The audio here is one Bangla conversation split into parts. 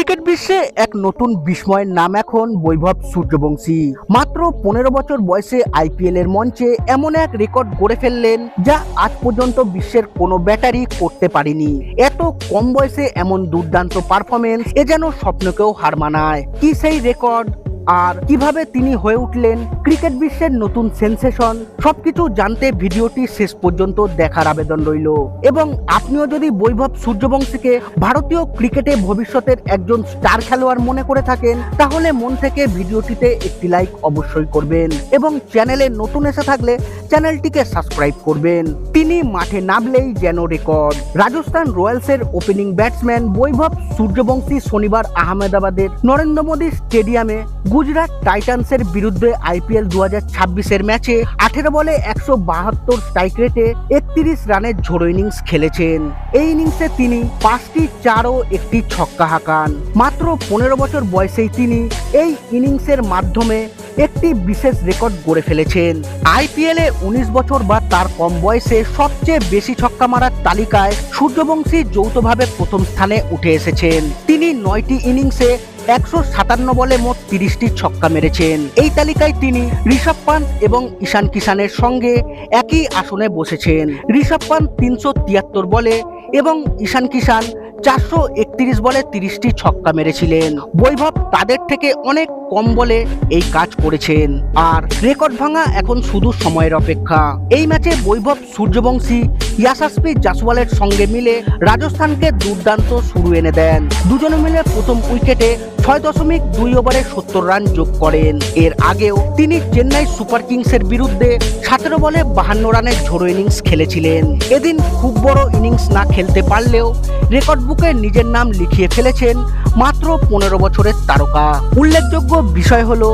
ক্রিকেট বিশ্বে এক নতুন বিস্ময়ের নাম এখন বৈভব সূর্যবংশী। মাত্র 15 বছর বয়সে আইপিএল এর মঞ্চে এমন এক রেকর্ড গড়ে ফেললেন যা আজ পর্যন্ত বিশ্বের কোনো ব্যাটারি করতে পারেনি। এত কম বয়সে এমন দুর্দান্ত পারফরমেন্স এ যেন স্বপ্নকেও হার মানায়। কি সেই রেকর্ড, আর কিভাবে তিনি হয়ে উঠলেন ক্রিকেট বিশ্বের নতুন সেন্সেশন, সবকিছু জানতে ভিডিওটি শেষ পর্যন্ত দেখার আবেদন রইল। এবং আপনিও যদি বৈভব সূর্যবংশীকে ভারতীয় ক্রিকেটে ভবিষ্যতের একজন স্টার খেলোয়াড় মনে করে থাকেন, তাহলে মন থেকে ভিডিওটিতে একটি লাইক অবশ্যই করবেন এবং চ্যানেলে নতুন এসে থাকলে চ্যানেলটিকে সাবস্ক্রাইব করবেন। তিনি মাঠে নামলেই যেন রেকর্ড। রাজস্থান রয়্যালসের ওপেনিং ব্যাটসম্যান বৈভব সূর্যবংশী শনিবার আহমেদাবাদের নরেন্দ্র মোদী স্টেডিয়ামে গুজরাট টাইটান্সের বিরুদ্ধে আইপিএল 2026-এর ম্যাচে 18 বলে 172 স্ট্রাইক রেটে 31 রানের ঝোড়ো ইনিংস খেলেছেন। এই ইনিংসে তিনি 5টি 4 ও 1টি ছক্কা হাঁকান। মাত্র 15 বছর বয়সেই তিনি এই ইনিংসের মাধ্যমে একটি বিশেষ রেকর্ড গড়ে ফেলেছেন। আইপিএলে 19 বছর বা তার কম বয়সে সবচেয়ে বেশি ছক্কা মারার তালিকায় সূর্যবংশী যৌথভাবে প্রথম স্থানে উঠে এসেছেন। তিনি 9টি ইনিংসে 157 বলে মোট 30টি ছক্কা মেরেছেন। এই তালিকায় তিনি ঋষভ পান্ত এবং ঈশান কিষানের সঙ্গে একই আসনে বসেছেন। ঋষভ পান্ত 373 বলে এবং ঈশান কিষান 431 বলে 30টি ছক্কা মেরেছিলেন। বৈভব তাদের থেকে অনেক কম বলে এই কাজ করেছেন, আর রেকর্ড ভাঙা এখন শুধু সময়ের অপেক্ষা। এই ম্যাচে বৈভব সূর্যবংশী ইয়াশাস্পি জাসওয়ালের সঙ্গে মিলে রাজস্থানকে দুর্দান্ত শুরু এনে দেন। দুজনে মিলে প্রথম উইকেটে 6.2 ওভারে 70 রান যোগ করেন। এর আগেও তিনি চেন্নাই সুপার কিংসের বিরুদ্ধে 17 বলে 52 রানের ঝোড়ো ইনিংস খেলেছিলেন। এদিন খুব বড় ইনিংস না খেলতে পারলেও রেকর্ড বুকে নিজের নাম লিখিয়ে ফেলেছেন মাত্র 15 বছরের তারকা। উল্লেখযোগ্য বিষয় হলো,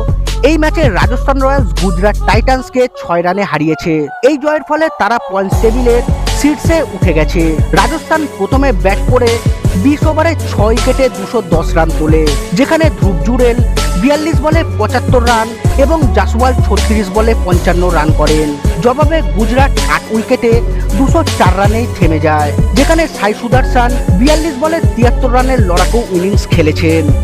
এই ম্যাচে রাজস্থান রয়্যালস গুজরাট টাইটান্সকে 6 রানে হারিয়েছে। এই জয়ের ফলে তারা পয়েন্টস টেবিলের শীর্ষে উঠে গেছে। রাজস্থান প্রথমে ব্যাট করে 20 ওভারে 6 উইকেটে 210 রান তোলে, যেখানে ধ্রুব জুরেল 42 বলে 75 রান এবং জাসওয়াল 36 বলে 55 রান করেন। জবাবে গুজরাট 8 উইকেটে 204 রানেই থেমে যায়, যেখানে সাই সুদর্শন 42 বলে 73 রানের লড়াকু ইনিংস খেলেছেন।